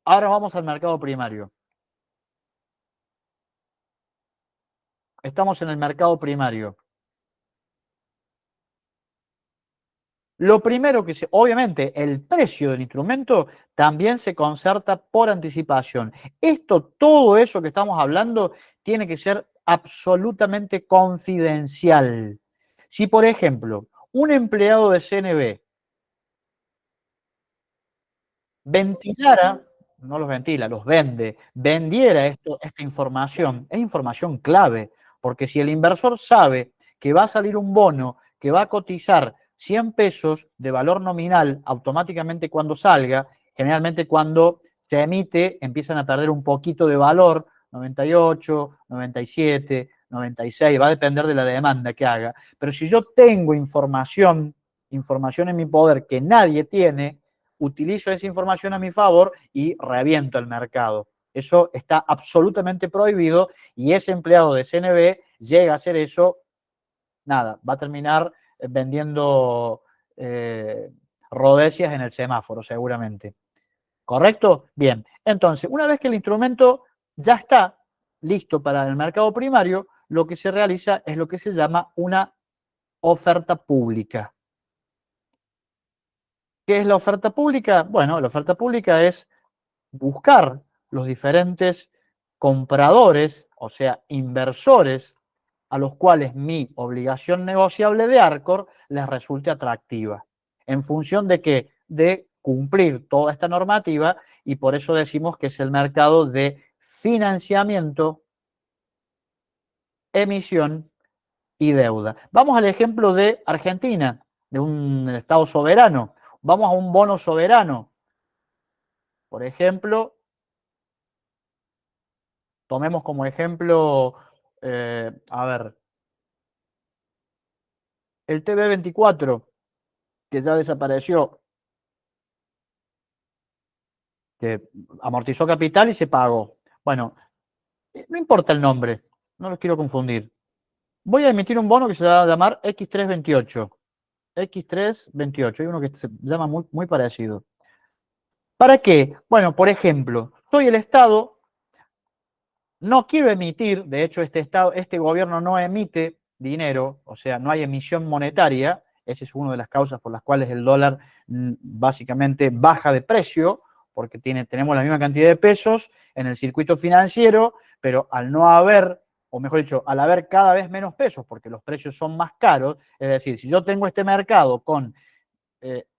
Ahora vamos al mercado primario. Estamos en el mercado primario. Lo primero que obviamente, el precio del instrumento también se concerta por anticipación. Todo eso que estamos hablando, tiene que ser absolutamente confidencial. Si, por ejemplo, un empleado de CNB ventilara, no los ventila, los vende, vendiera esta información, es información clave, porque si el inversor sabe que va a salir un bono que va a cotizar 100 pesos de valor nominal automáticamente cuando salga, generalmente cuando se emite empiezan a perder un poquito de valor, 98, 97, 96, va a depender de la demanda que haga, pero si yo tengo información en mi poder que nadie tiene, utilizo esa información a mi favor y reviento el mercado. Eso está absolutamente prohibido y ese empleado de CNB llega a hacer eso, nada, va a terminar vendiendo rodecias en el semáforo seguramente. ¿Correcto? Bien, entonces, una vez que el instrumento ya está listo para el mercado primario, lo que se realiza es lo que se llama una oferta pública. ¿Qué es la oferta pública? Bueno, la oferta pública es buscar los diferentes compradores, o sea, inversores, a los cuales mi obligación negociable de Arcor les resulte atractiva. ¿En función de qué? De cumplir toda esta normativa, y por eso decimos que es el mercado de financiamiento, emisión y deuda. Vamos al ejemplo de Argentina, de un Estado soberano. Vamos a un bono soberano. Por ejemplo, tomemos como ejemplo, a ver, el TB24, que ya desapareció, que amortizó capital y se pagó. Bueno, no importa el nombre, no los quiero confundir. Voy a emitir un bono que se va a llamar X328. X328, hay uno que se llama muy, muy parecido. ¿Para qué? Bueno, por ejemplo, soy el Estado, no quiero emitir, de hecho este gobierno no emite dinero, o sea, no hay emisión monetaria, esa es una de las causas por las cuales el dólar básicamente baja de precio, porque tenemos la misma cantidad de pesos en el circuito financiero, pero al no haber, o mejor dicho, al haber cada vez menos pesos, porque los precios son más caros, es decir, si yo tengo este mercado con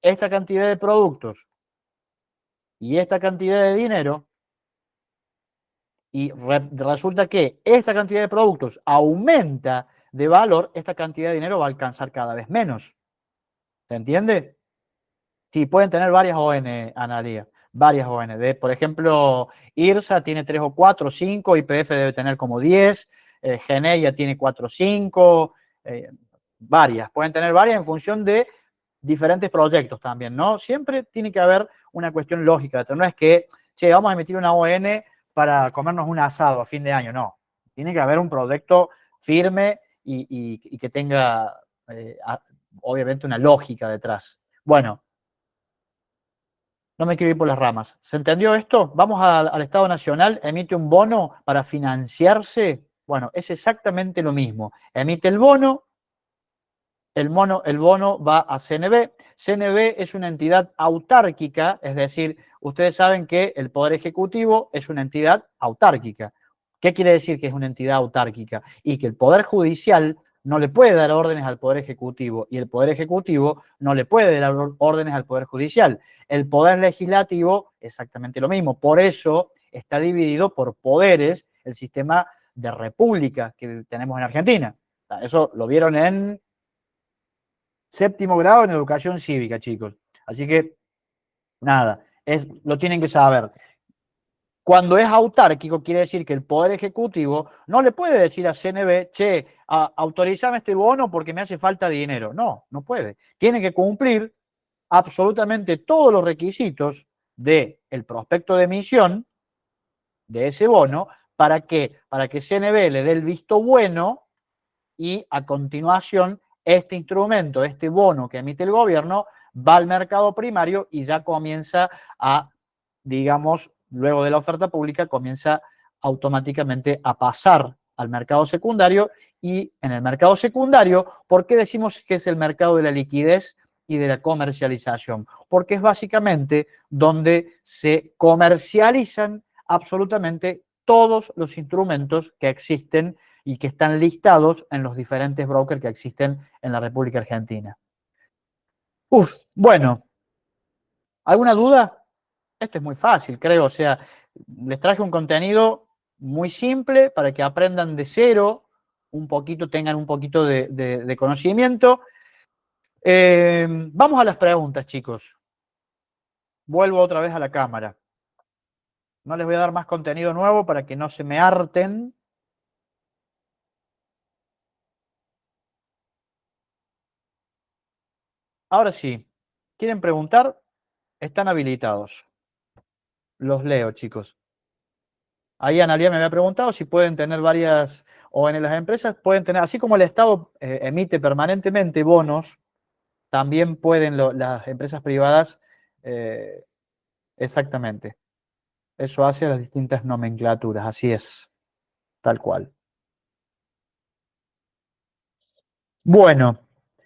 esta cantidad de productos y esta cantidad de dinero, y resulta que esta cantidad de productos aumenta de valor, esta cantidad de dinero va a alcanzar cada vez menos. ¿Se entiende? Sí, pueden tener varias ON, Analía, varias ON. Por ejemplo, IRSA tiene 3 o 4, 5, YPF debe tener como 10, Geneia tiene 4 o 5, varias. Pueden tener varias en función de diferentes proyectos también, ¿no? Siempre tiene que haber una cuestión lógica. No es que, che, vamos a emitir una ON para comernos un asado a fin de año, no. Tiene que haber un proyecto firme y que tenga, obviamente, una lógica detrás. Bueno, no me quiero ir por las ramas. ¿Se entendió esto? Vamos al Estado Nacional, emite un bono para financiarse. Bueno, es exactamente lo mismo. Emite el bono, el bono va a CNB. CNB es una entidad autárquica, es decir, ustedes saben que el Poder Ejecutivo es una entidad autárquica. ¿Qué quiere decir que es una entidad autárquica? Y que el Poder Judicial no le puede dar órdenes al Poder Ejecutivo y el Poder Ejecutivo no le puede dar órdenes al Poder Judicial. El Poder Legislativo, exactamente lo mismo. Por eso está dividido por poderes el sistema de república que tenemos en Argentina. Eso lo vieron en séptimo grado en educación cívica, chicos. Así que, nada, lo tienen que saber. Cuando es autárquico, quiere decir que el Poder Ejecutivo no le puede decir a CNB, che, autorizame este bono porque me hace falta dinero. No, no puede. Tiene que cumplir absolutamente todos los requisitos del prospecto de emisión de ese bono. ¿Para qué? Para que CNB le dé el visto bueno y a continuación este instrumento, este bono que emite el gobierno, va al mercado primario y ya comienza a, digamos, luego de la oferta pública, comienza automáticamente a pasar al mercado secundario. Y en el mercado secundario, ¿por qué decimos que es el mercado de la liquidez y de la comercialización? Porque es básicamente donde se comercializan absolutamente todos los instrumentos que existen y que están listados en los diferentes brokers que existen en la República Argentina. Bueno, ¿alguna duda? Esto es muy fácil, creo. O sea, les traje un contenido muy simple para que aprendan de cero, un poquito, tengan un poquito de conocimiento. Vamos a las preguntas, chicos. Vuelvo otra vez a la cámara. No les voy a dar más contenido nuevo para que no se me harten. Ahora sí, ¿quieren preguntar? Están habilitados. Los leo, chicos. Ahí Analia me había preguntado si pueden tener varias, o en las empresas pueden tener, así como el Estado emite permanentemente bonos, también pueden las empresas privadas, eh, exactamente. Eso hace las distintas nomenclaturas, así es, tal cual. Bueno,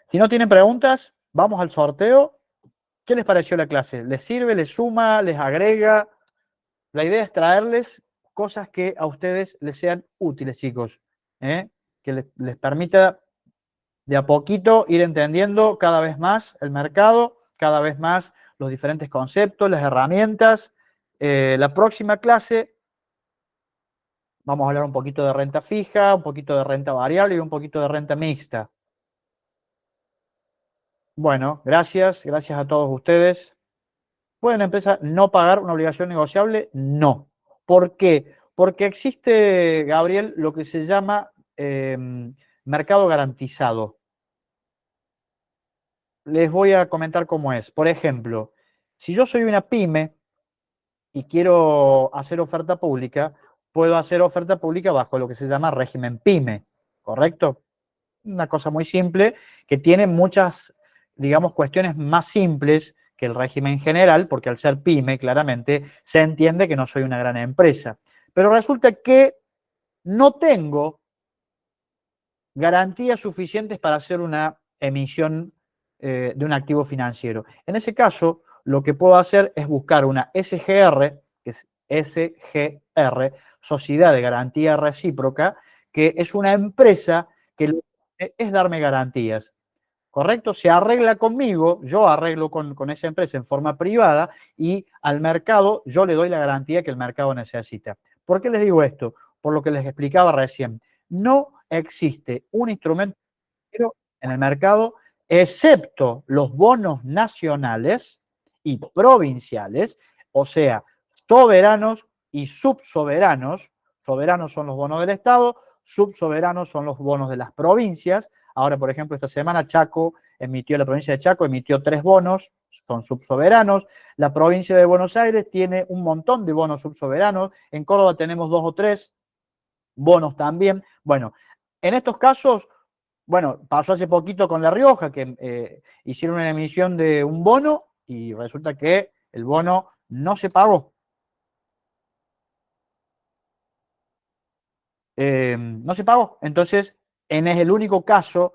si no tienen preguntas, vamos al sorteo. ¿Qué les pareció la clase? ¿Les sirve, les suma, les agrega? La idea es traerles cosas que a ustedes les sean útiles, chicos, ¿eh? Que les permita de a poquito ir entendiendo cada vez más el mercado, cada vez más los diferentes conceptos, las herramientas. La próxima clase vamos a hablar un poquito de renta fija, un poquito de renta variable y un poquito de renta mixta. Bueno, gracias a todos ustedes. ¿Puede una empresa no pagar una obligación negociable? No. ¿Por qué? Porque existe, Gabriel, lo que se llama mercado garantizado. Les voy a comentar cómo es. Por ejemplo, si yo soy una pyme y quiero hacer oferta pública, puedo hacer oferta pública bajo lo que se llama régimen pyme, ¿correcto? Una cosa muy simple que tiene muchas, digamos, cuestiones más simples que el régimen general, porque al ser pyme, claramente, se entiende que no soy una gran empresa. Pero resulta que no tengo garantías suficientes para hacer una emisión de un activo financiero. En ese caso, lo que puedo hacer es buscar una SGR, que es SGR, Sociedad de Garantía Recíproca, que es una empresa que lo que hace es darme garantías. ¿Correcto? Se arregla conmigo, yo arreglo con esa empresa en forma privada y al mercado yo le doy la garantía que el mercado necesita. ¿Por qué les digo esto? Por lo que les explicaba recién. No existe un instrumento en el mercado, excepto los bonos nacionales y provinciales, o sea, soberanos y subsoberanos. Soberanos son los bonos del Estado, subsoberanos son los bonos de las provincias. Ahora, por ejemplo, esta semana la provincia de Chaco emitió 3 bonos, son subsoberanos. La provincia de Buenos Aires tiene un montón de bonos subsoberanos. En Córdoba tenemos 2 o 3 bonos también. Bueno, en estos casos, bueno, pasó hace poquito con La Rioja, que hicieron una emisión de un bono y resulta que el bono no se pagó. No se pagó. Entonces, es el único caso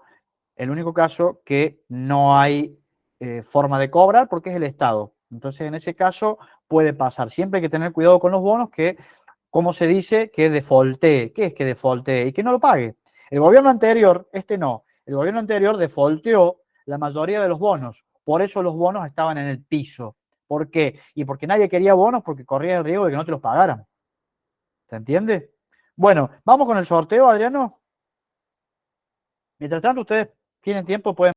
que no hay forma de cobrar porque es el Estado. Entonces, en ese caso puede pasar. Siempre hay que tener cuidado con los bonos que, como se dice, que defaultee. ¿Qué es que defaultee? Y que no lo pague. El gobierno anterior, este no, el gobierno anterior defaulteó la mayoría de los bonos. Por eso los bonos estaban en el piso. ¿Por qué? Y porque nadie quería bonos porque corría el riesgo de que no te los pagaran. ¿Se entiende? Bueno, vamos con el sorteo, Adriano. Mientras tanto, ustedes tienen tiempo, pueden